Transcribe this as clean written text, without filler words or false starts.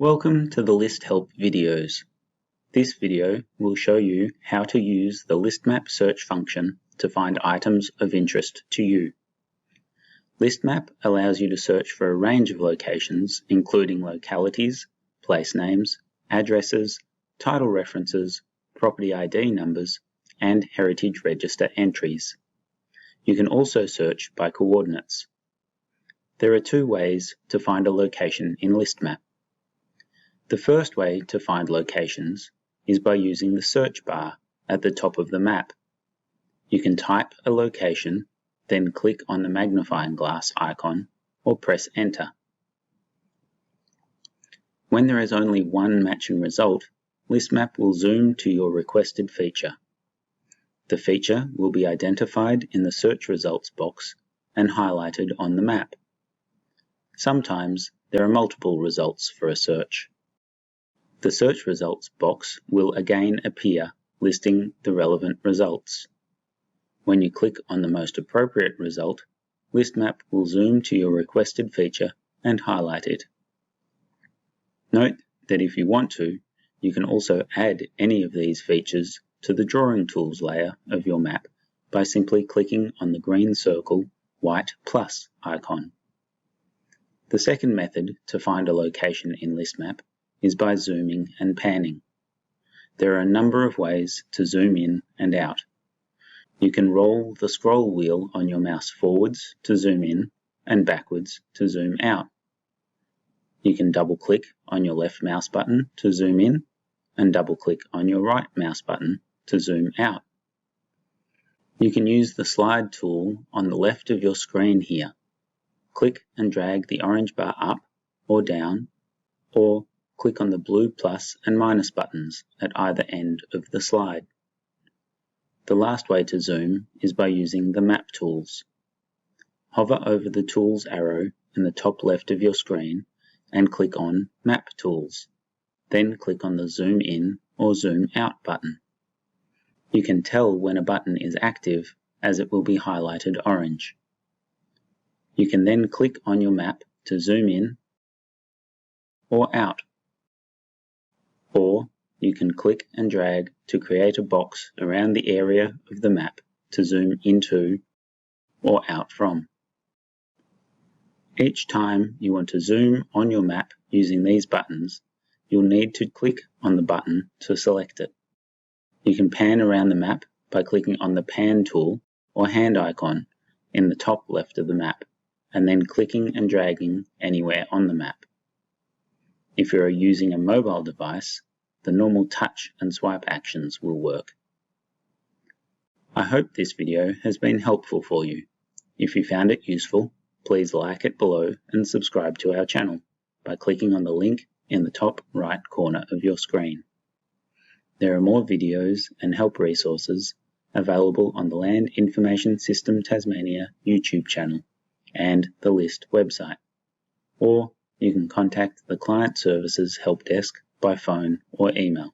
Welcome to the List Help videos. This video will show you how to use the LISTmap search function to find items of interest to you. LISTmap allows you to search for a range of locations, including localities, place names, addresses, title references, property ID numbers, and heritage register entries. You can also search by coordinates. There are two ways to find a location in LISTmap. The first way to find locations is by using the search bar at the top of the map. You can type a location, then click on the magnifying glass icon or press Enter. When there is only one matching result, LISTmap will zoom to your requested feature. The feature will be identified in the search results box and highlighted on the map. Sometimes there are multiple results for a search. The search results box will again appear listing the relevant results. When you click on the most appropriate result, LISTmap will zoom to your requested feature and highlight it. Note that if you want to, you can also add any of these features to the drawing tools layer of your map by simply clicking on the green circle white plus icon. The second method to find a location in LISTmap is by zooming and panning. There are a number of ways to zoom in and out. You can roll the scroll wheel on your mouse forwards to zoom in and backwards to zoom out. You can double-click on your left mouse button to zoom in and double-click on your right mouse button to zoom out. You can use the slide tool on the left of your screen here. Click and drag the orange bar up or down, or click on the blue plus and minus buttons at either end of the slide. The last way to zoom is by using the map tools. Hover over the tools arrow in the top left of your screen and click on Map Tools. Then click on the Zoom In or Zoom Out button. You can tell when a button is active as it will be highlighted orange. You can then click on your map to zoom in or out. Or you can click and drag to create a box around the area of the map to zoom into or out from. Each time you want to zoom on your map using these buttons, you'll need to click on the button to select it. You can pan around the map by clicking on the Pan tool or hand icon in the top left of the map, and then clicking and dragging anywhere on the map. If you are using a mobile device, the normal touch and swipe actions will work. I hope this video has been helpful for you. If you found it useful, please like it below and subscribe to our channel by clicking on the link in the top right corner of your screen. There are more videos and help resources available on the Land Information System Tasmania YouTube channel and the LIST website, or you can contact the Client Services Help Desk by phone or email.